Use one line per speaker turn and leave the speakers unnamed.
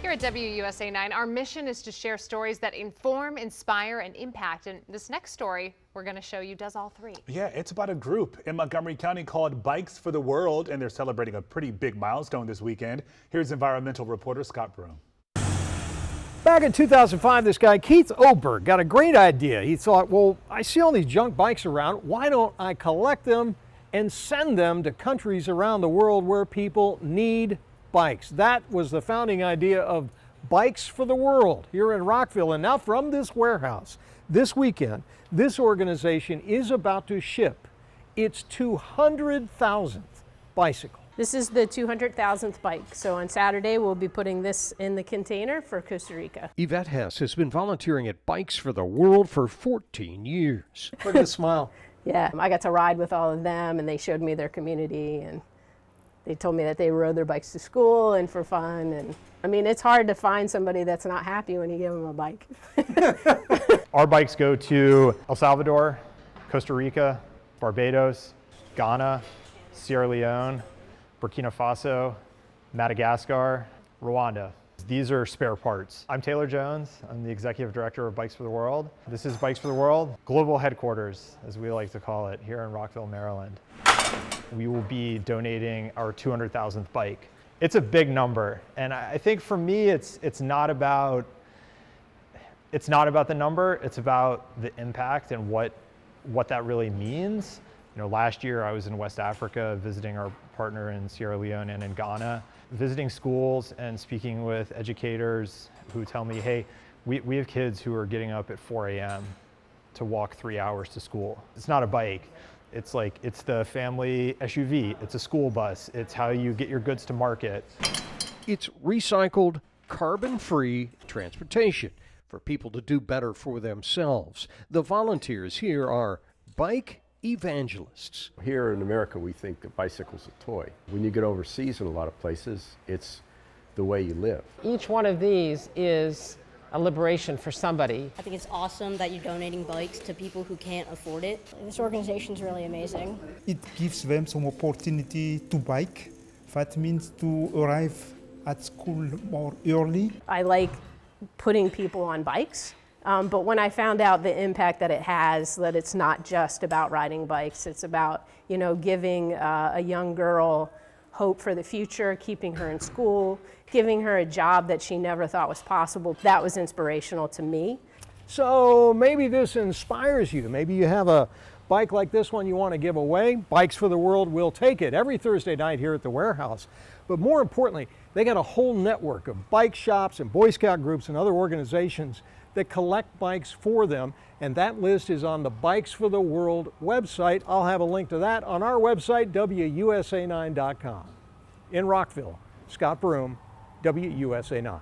Here at WUSA 9, our mission is to share stories that inform, inspire, and impact. And this next story we're going to show you does all three.
Yeah, it's about a group in Montgomery County called Bikes for the World, and they're celebrating a pretty big milestone this weekend. Here's environmental reporter Scott Broom.
Back in 2005, this guy, Keith Oberg, got a great idea. He thought, well, I see all these junk bikes around. Why don't I collect them and send them to countries around the world where people need bikes? That was the founding idea of Bikes for the World here in Rockville. And now from this warehouse, this weekend, this organization is about to ship its 200,000th bicycle.
This is the 200,000th bike. So on Saturday, we'll be putting this in the container for Costa Rica.
Yvette Hess has been volunteering at Bikes for the World for 14 years. Look at the smile.
Yeah, I got to ride with all of them, and they showed me their community, and they told me that they rode their bikes to school and for fun. And I mean, it's hard to find somebody that's not happy when you give them a bike.
Our bikes go to El Salvador, Costa Rica, Barbados, Ghana, Sierra Leone, Burkina Faso, Madagascar, Rwanda. These are spare parts. I'm Taylor Jones. I'm the executive director of Bikes for the World. This is Bikes for the World, global headquarters, as we like to call it, here in Rockville, Maryland. We will be donating our 200,000th bike. It's a big number, and I think for me, it's not about the number. It's about the impact and what that really means. You know, last year I was in West Africa visiting our partner in Sierra Leone and in Ghana, visiting schools and speaking with educators who tell me, hey, we have kids who are getting up at 4 a.m. to walk 3 hours to school. It's not a bike. It's the family SUV. It's a school bus. It's how you get your goods to market.
It's recycled, carbon-free transportation for people to do better for themselves. The volunteers here are bike evangelists.
Here in America, we think a bicycle's a toy. When you get overseas in a lot of places, it's the way you live.
Each one of these is a liberation for somebody.
I think it's awesome that you're donating bikes to people who can't afford it. This organization is really amazing.
It gives them some opportunity to bike. That means to arrive at school more early.
I like putting people on bikes. But when I found out the impact that it has, that it's not just about riding bikes, it's about, giving a young girl hope for the future, keeping her in school, giving her a job that she never thought was possible. That was inspirational to me.
So maybe this inspires you. Maybe you have a bike like this one you want to give away. Bikes for the World will take it every Thursday night here at the warehouse. But more importantly, they got a whole network of bike shops and Boy Scout groups and other organizations that collect bikes for them, and that list is on the Bikes for the World website. I'll have a link to that on our website, WUSA9.com. In Rockville, Scott Broom, WUSA 9.